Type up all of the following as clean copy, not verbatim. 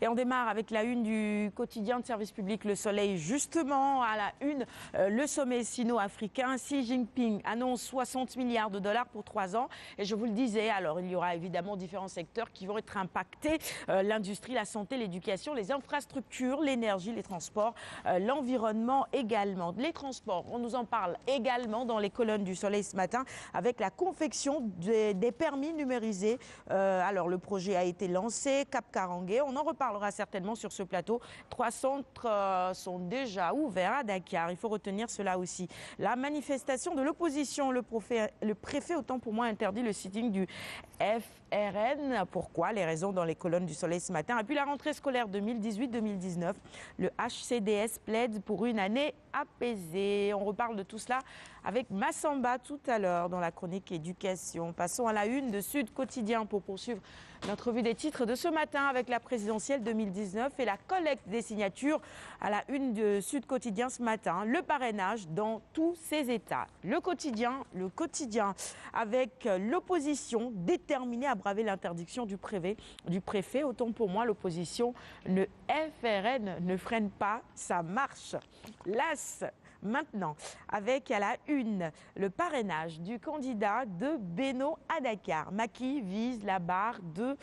Et on démarre avec la une du quotidien de service public Le Soleil. Justement, à la une, le sommet sino-africain. Xi Jinping annonce 60 milliards de dollars pour 3 ans. Et je vous le disais, alors il y aura évidemment différents secteurs qui vont être impactés. L'industrie, la santé, l'éducation, les infrastructures, l'énergie, les transports, l'environnement également. Les transports, on nous en parle également dans les colonnes du Soleil ce matin avec la confection des permis numérisés. Alors le projet a été lancé, Cap Karangué. On en reparlera certainement sur ce plateau. 3 centres sont déjà ouverts à Dakar. Il faut retenir cela aussi. La manifestation de l'opposition, le préfet, autant pour moi, interdit le sitting du FRN. Pourquoi? Les raisons dans les colonnes du Soleil ce matin. Et puis la rentrée scolaire 2018-2019, le HCDS plaide pour une année apaisée. On reparle de tout cela avec Massamba tout à l'heure dans la chronique éducation. Passons à la une de Sud Quotidien pour poursuivre notre revue des titres de ce matin avec la présidentielle 2019 et la collecte des signatures à la une de Sud Quotidien ce matin. Le parrainage dans tous ses états. Le quotidien avec l'opposition déterminée à braver l'interdiction du préfet. Autant pour moi, l'opposition, le FRN ne freine pas sa marche. L'As maintenant, avec à la une le parrainage du candidat de Beno à Dakar. Macky vise la barre de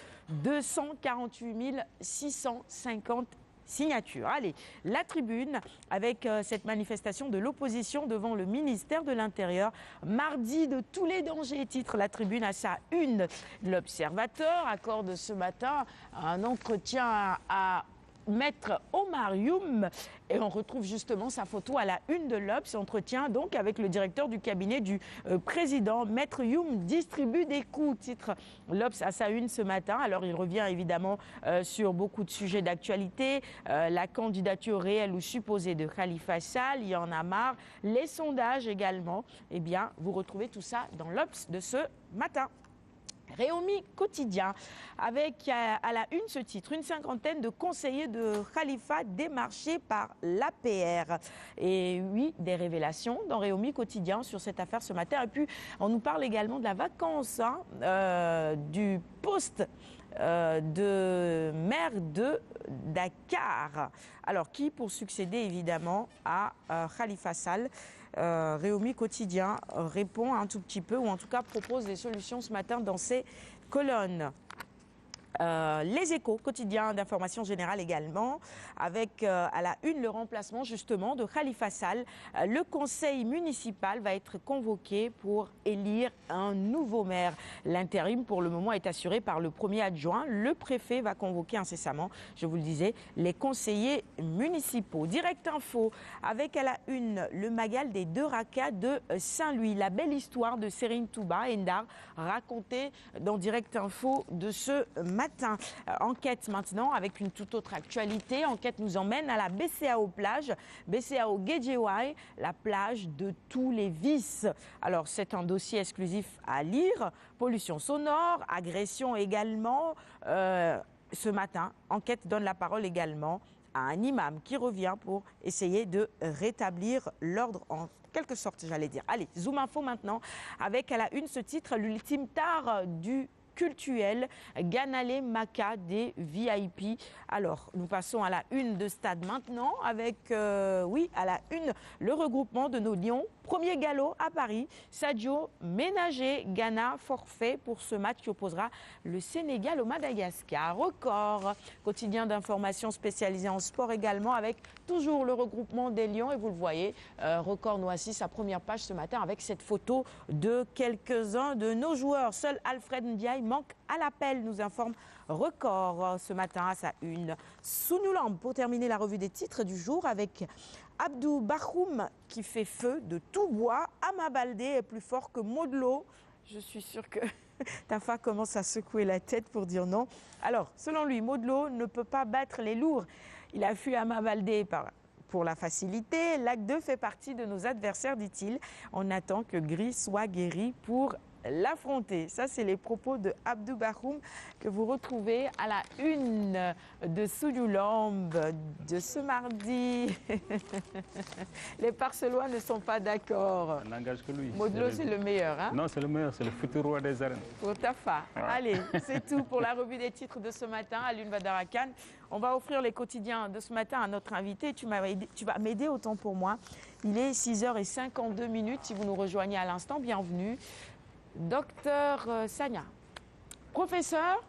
248 650 signatures. Allez, la tribune avec cette manifestation de l'opposition devant le ministère de l'Intérieur. Mardi de tous les dangers, titre la tribune à sa une. L'Observateur accorde ce matin un entretien à Maître Omar Youm, et on retrouve justement sa photo à la une de l'Obs. Entretien donc avec le directeur du cabinet du président. Maître Youm distribue des coups, titre l'Obs à sa une ce matin. Alors il revient évidemment sur beaucoup de sujets d'actualité, la candidature réelle ou supposée de Khalifa Sall, il y en a marre, les sondages également. Eh bien, vous retrouvez tout ça dans l'Obs de ce matin. Réumi Quotidien, avec à la une ce titre, une cinquantaine de conseillers de Khalifa démarchés par l'APR. Et oui, des révélations dans Réumi Quotidien sur cette affaire ce matin. Et puis, on nous parle également de la vacance du poste de maire de Dakar. Alors, qui pour succéder évidemment à Khalifa Sall? Réumi Quotidien répond un tout petit peu, ou en tout cas propose des solutions ce matin dans ses colonnes. Les Échos, quotidien d'information générale également, avec à la une le remplacement justement de Khalifa Sall. Le conseil municipal va être convoqué pour élire un nouveau maire. L'intérim pour le moment est assuré par le premier adjoint. Le préfet va convoquer incessamment, je vous le disais, les conseillers municipaux. Direct Info, avec à la une le Magal des deux Rakas de Saint-Louis. La belle histoire de Serine Touba Endar, racontée dans Direct Info de ce matin. Enquête maintenant avec une toute autre actualité. Enquête nous emmène à la BCAO plage, BCAO Guédiouaï, la plage de tous les vices. Alors c'est un dossier exclusif à lire. Pollution sonore, agression également. Ce matin, Enquête donne la parole également à un imam qui revient pour essayer de rétablir l'ordre en quelque sorte, j'allais dire. Allez, Zoom Info maintenant avec à la une ce titre, l'ultime tard du cultuel, Ganale Maka des VIP. Alors, nous passons à la une de Stade maintenant avec, à la une, le regroupement de nos lions. Premier galop à Paris, Sadio ménager, Ghana forfait pour ce match qui opposera le Sénégal au Madagascar. Record, quotidien d'information spécialisé en sport également avec toujours le regroupement des lions et vous le voyez, Record Noisy, sa première page ce matin avec cette photo de quelques-uns de nos joueurs. Seul Alfred Ndiaye manque à l'appel, nous informe Record ce matin à sa une. Sounoulambe pour terminer la revue des titres du jour avec Abdou Bakhoum qui fait feu de tout bois. Ama Baldé est plus fort que Modlo. Je suis sûre que Tafa commence à secouer la tête pour dire non. Alors, selon lui, Modlo ne peut pas battre les lourds. Il a fui Ama Baldé pour la facilité. L'acte 2 fait partie de nos adversaires, dit-il. On attend que Gris soit guéri pour l'affronter. Ça, c'est les propos de Abdou Bakhoum que vous retrouvez à la une de Sululambe de ce mardi. Les Parcelois ne sont pas d'accord. Ça n'engage que lui. Modlo, c'est le meilleur. Hein? Non, c'est le meilleur, c'est le futur roi des arènes. Pour Tafa. Ouais. Allez, c'est tout pour la revue des titres de ce matin à l'Une Badara Khan. On va offrir les quotidiens de ce matin à notre invité. Tu vas m'aider autant pour moi. Il est 6h52. Si vous nous rejoignez à l'instant, bienvenue. Docteur Sagna. Professeur